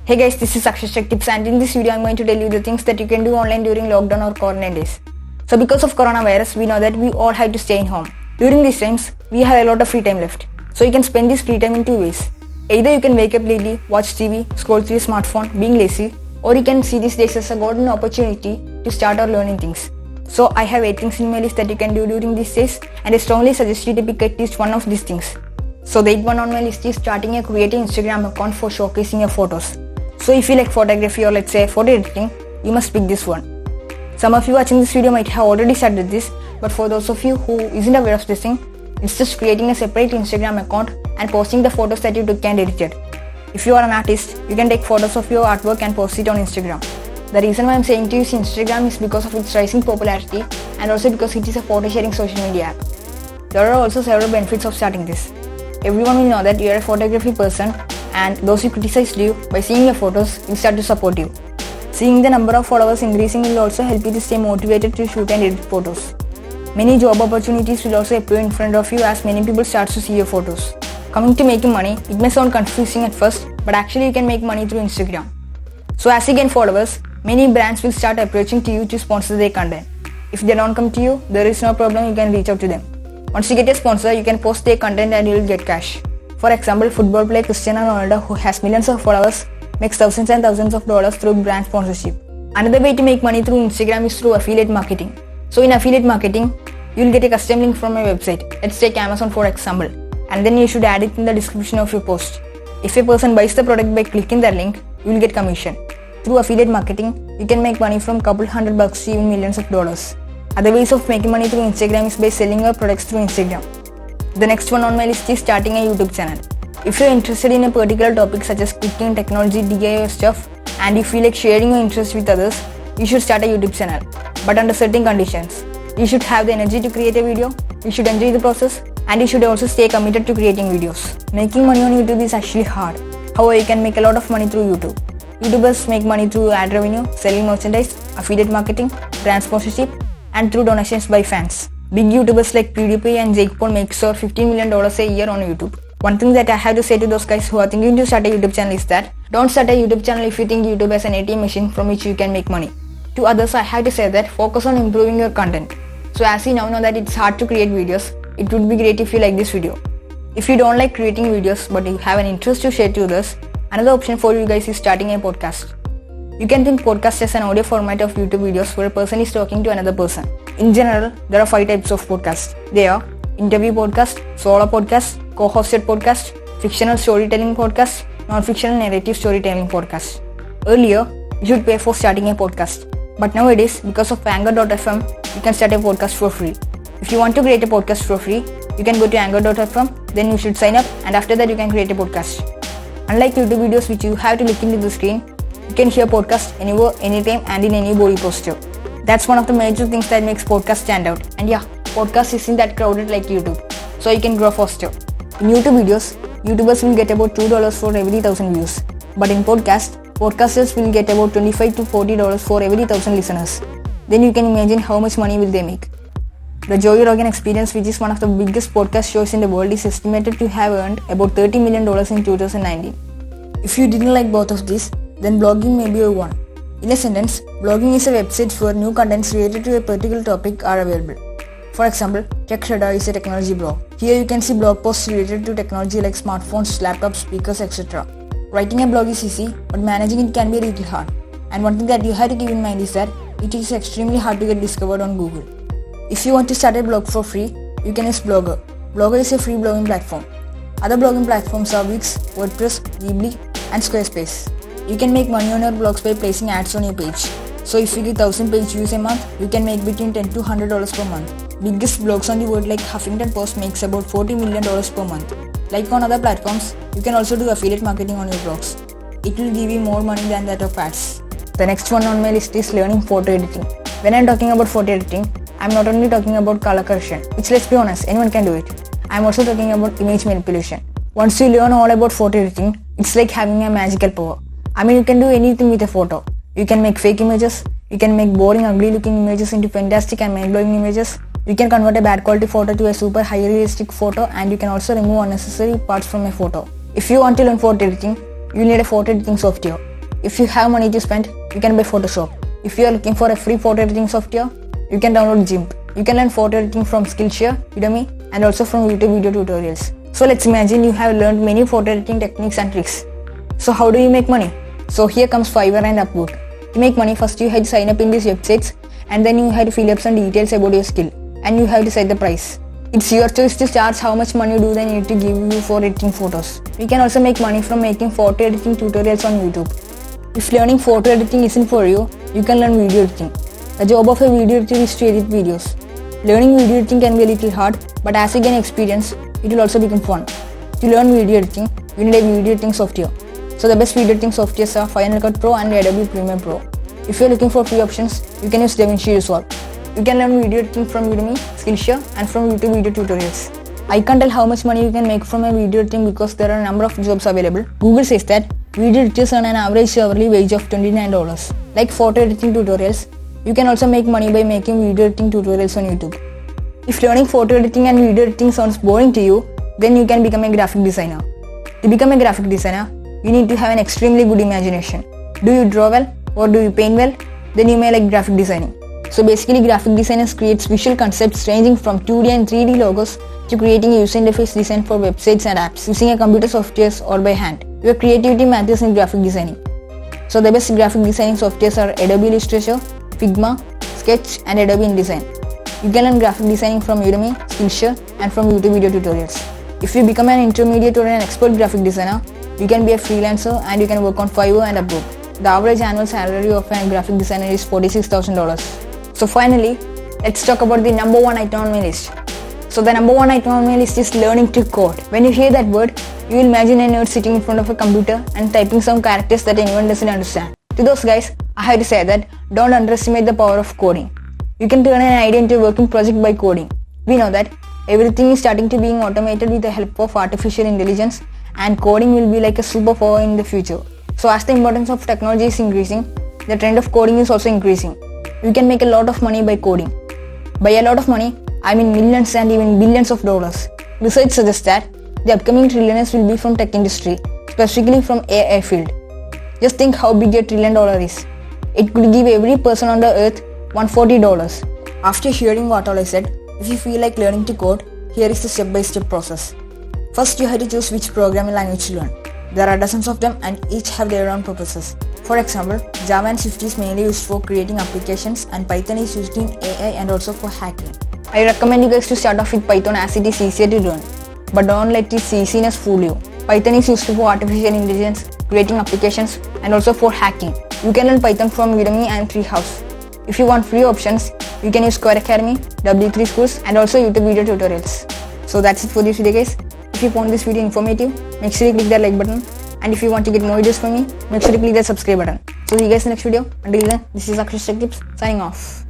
Hey guys, this is Akshaj Tech Tips, and in this video I'm going to tell you the things that you can do online during lockdown or quarantine days. So because of coronavirus, we know that we all had to stay in home. During these times, we have a lot of free time left. So you can spend this free time in two ways. Either you can wake up lately, watch TV, scroll through your smartphone, being lazy, or you can see these days as a golden opportunity to start or learning things. So I have 8 things in my list that you can do during these days, and I strongly suggest you to pick at least one of these things. So the 8th one on my list is starting a creating Instagram account for showcasing your photos. So if you like photography or let's say photo editing, you must pick this one. Some of you watching this video might have already started this, but for those of you who isn't aware of this thing, it's just creating a separate Instagram account and posting the photos that you took and edited. If you are an artist, you can take photos of your artwork and post it on Instagram. The reason why I'm saying to use Instagram is because of its rising popularity and also because it is a photo sharing social media app. There are also several benefits of starting this. Everyone will know that you are a photography person, and those who criticized you by seeing your photos will start to support you. Seeing the number of followers increasing will also help you to stay motivated to shoot and edit photos. Many job opportunities will also appear in front of you as many people start to see your photos. Coming to making money, it may sound confusing at first, but actually you can make money through Instagram. So as you gain followers, many brands will start approaching to you to sponsor their content. If they don't come to you, there is no problem, you can reach out to them. Once you get a sponsor, you can post their content and you will get cash. For example, football player Cristiano Ronaldo, who has millions of followers, makes thousands and thousands of dollars through brand sponsorship. Another way to make money through Instagram is through affiliate marketing. So in affiliate marketing, you will get a custom link from a website. Let's take Amazon for example, and then you should add it in the description of your post. If a person buys the product by clicking that link, you will get commission. Through affiliate marketing, you can make money from couple $100 to even millions of dollars. Other ways of making money through Instagram is by selling your products through Instagram. The next one on my list is starting a YouTube channel. If you're interested in a particular topic such as cooking, technology, DIY stuff, and you feel like sharing your interest with others, you should start a YouTube channel, but under certain conditions. You should have the energy to create a video, you should enjoy the process, and you should also stay committed to creating videos. Making money on YouTube is actually hard. However, you can make a lot of money through YouTube. YouTubers make money through ad revenue, selling merchandise, affiliate marketing, brand sponsorship, and through donations by fans. Big YouTubers like PewDiePie and Jake Paul make over $15 million a year on YouTube. One thing that I have to say to those guys who are thinking to start a YouTube channel is that don't start a YouTube channel if you think YouTube is an ATM machine from which you can make money. To others, I have to say that focus on improving your content. So as you now know that it's hard to create videos, it would be great if you like this video. If you don't like creating videos but you have an interest to share to others, another option for you guys is starting a podcast. You can think podcast as an audio format of YouTube videos where a person is talking to another person. In general, there are 5 types of podcasts. They are interview podcast, solo podcast, co-hosted podcast, fictional storytelling podcast, non-fictional narrative storytelling podcast. Earlier, you should pay for starting a podcast. But nowadays, because of Anchor.fm, you can start a podcast for free. If you want to create a podcast for free, you can go to Anchor.fm, then you should sign up, and after that you can create a podcast. Unlike YouTube videos which you have to look into the screen, you can hear podcasts anywhere, anytime, and in any body posture. That's one of the major things that makes podcasts stand out. And yeah, podcast isn't that crowded like YouTube, so you can grow faster. In YouTube videos, YouTubers will get about $2 for every 1,000 views. But in podcasters will get about $25 to $40 for every 1,000 listeners. Then you can imagine how much money will they make. The Joe Rogan Experience, which is one of the biggest podcast shows in the world, is estimated to have earned about $30 million in 2019. If you didn't like both of these, then blogging may be your one. In a sentence, blogging is a website where new contents related to a particular topic are available. For example, TechShredder is a technology blog. Here you can see blog posts related to technology like smartphones, laptops, speakers, etc. Writing a blog is easy, but managing it can be a little hard. And one thing that you have to keep in mind is that it is extremely hard to get discovered on Google. If you want to start a blog for free, you can use Blogger. Blogger is a free blogging platform. Other blogging platforms are Wix, WordPress, Weebly, and Squarespace. You can make money on your blogs by placing ads on your page. So if you get 1,000 page views a month, you can make between $10 to $100 per month. Biggest blogs on the world like Huffington Post makes about $40 million per month. Like on other platforms, you can also do affiliate marketing on your blogs. It will give you more money than that of ads. The next one on my list is learning photo editing. When I'm talking about photo editing, I'm not only talking about color correction, which let's be honest, anyone can do it. I'm also talking about image manipulation. Once you learn all about photo editing, it's like having a magical power. I mean, you can do anything with a photo. You can make fake images, you can make boring, ugly looking images into fantastic and mind-blowing images. You can convert a bad quality photo to a super high realistic photo, and you can also remove unnecessary parts from a photo. If you want to learn photo editing, you need a photo editing software. If you have money to spend, you can buy Photoshop. If you are looking for a free photo editing software, you can download GIMP. You can learn photo editing from Skillshare, Udemy, and also from YouTube video tutorials. So let's imagine you have learned many photo editing techniques and tricks. So how do you make money? So here comes Fiverr and Upwork. To make money, first you have to sign up in these websites, and then you have to fill up some details about your skill, and you have to set the price. It's your choice to charge how much money do they need to give you for editing photos. You can also make money from making photo editing tutorials on YouTube. If learning photo editing isn't for you, you can learn video editing. The job of a video editor is to edit videos. Learning video editing can be a little hard, but as you gain experience, it will also become fun. To learn video editing, you need a video editing software. So the best video editing softwares are Final Cut Pro and Adobe Premiere Pro. If you are looking for free options, you can use DaVinci Resolve. You can learn video editing from Udemy, Skillshare, and from YouTube video tutorials. I can't tell how much money you can make from a video editing because there are a number of jobs available. Google says that video editors earn an average hourly wage of $29. Like photo editing tutorials, you can also make money by making video editing tutorials on YouTube. If learning photo editing and video editing sounds boring to you, then you can become a graphic designer. To become a graphic designer, you need to have an extremely good imagination. Do you draw well or do you paint well? Then you may like graphic designing. So basically, graphic designers creates visual concepts ranging from 2D and 3D logos to creating a user interface design for websites and apps using a computer software or by hand. Your creativity matters in graphic designing. So the best graphic designing softwares are Adobe Illustrator, Figma, Sketch, and Adobe InDesign. You can learn graphic designing from Udemy, Skillshare, and from YouTube video tutorials. If you become an intermediate or an expert graphic designer, you can be a freelancer and you can work on Fiverr and Upwork. The average annual salary of a graphic designer is $46,000. So finally, let's talk about the number one item on my list. So the number one item on my list is learning to code. When you hear that word, you will imagine a nerd sitting in front of a computer and typing some characters that anyone doesn't understand. To those guys, I have to say that don't underestimate the power of coding. You can turn an idea into a working project by coding. We know that everything is starting to being automated with the help of artificial intelligence, and coding will be like a superpower in the future. So as the importance of technology is increasing, the trend of coding is also increasing. You can make a lot of money by coding. By a lot of money, I mean millions and even billions of dollars. Research suggests that the upcoming trillionaires will be from tech industry, specifically from AI field. Just think how big $1 trillion is. It could give every person on the earth $140. After hearing what all I said, if you feel like learning to code, here is the step-by-step process. First, you have to choose which programming language to learn. There are dozens of them and each have their own purposes. For example, Java and Swift is mainly used for creating applications, and Python is used in AI and also for hacking. I recommend you guys to start off with Python as it is easier to learn. But don't let its easiness fool you. Python is used for artificial intelligence, creating applications, and also for hacking. You can learn Python from Udemy and Treehouse. If you want free options, you can use Square Academy, W3 Schools, and also YouTube video tutorials. So that's it for this video, guys. If you found this video informative, make sure you click that like button. And if you want to get more videos from me, make sure to click that subscribe button. So see you guys in the next video. Until then, this is Akshaj Tech Tips signing off.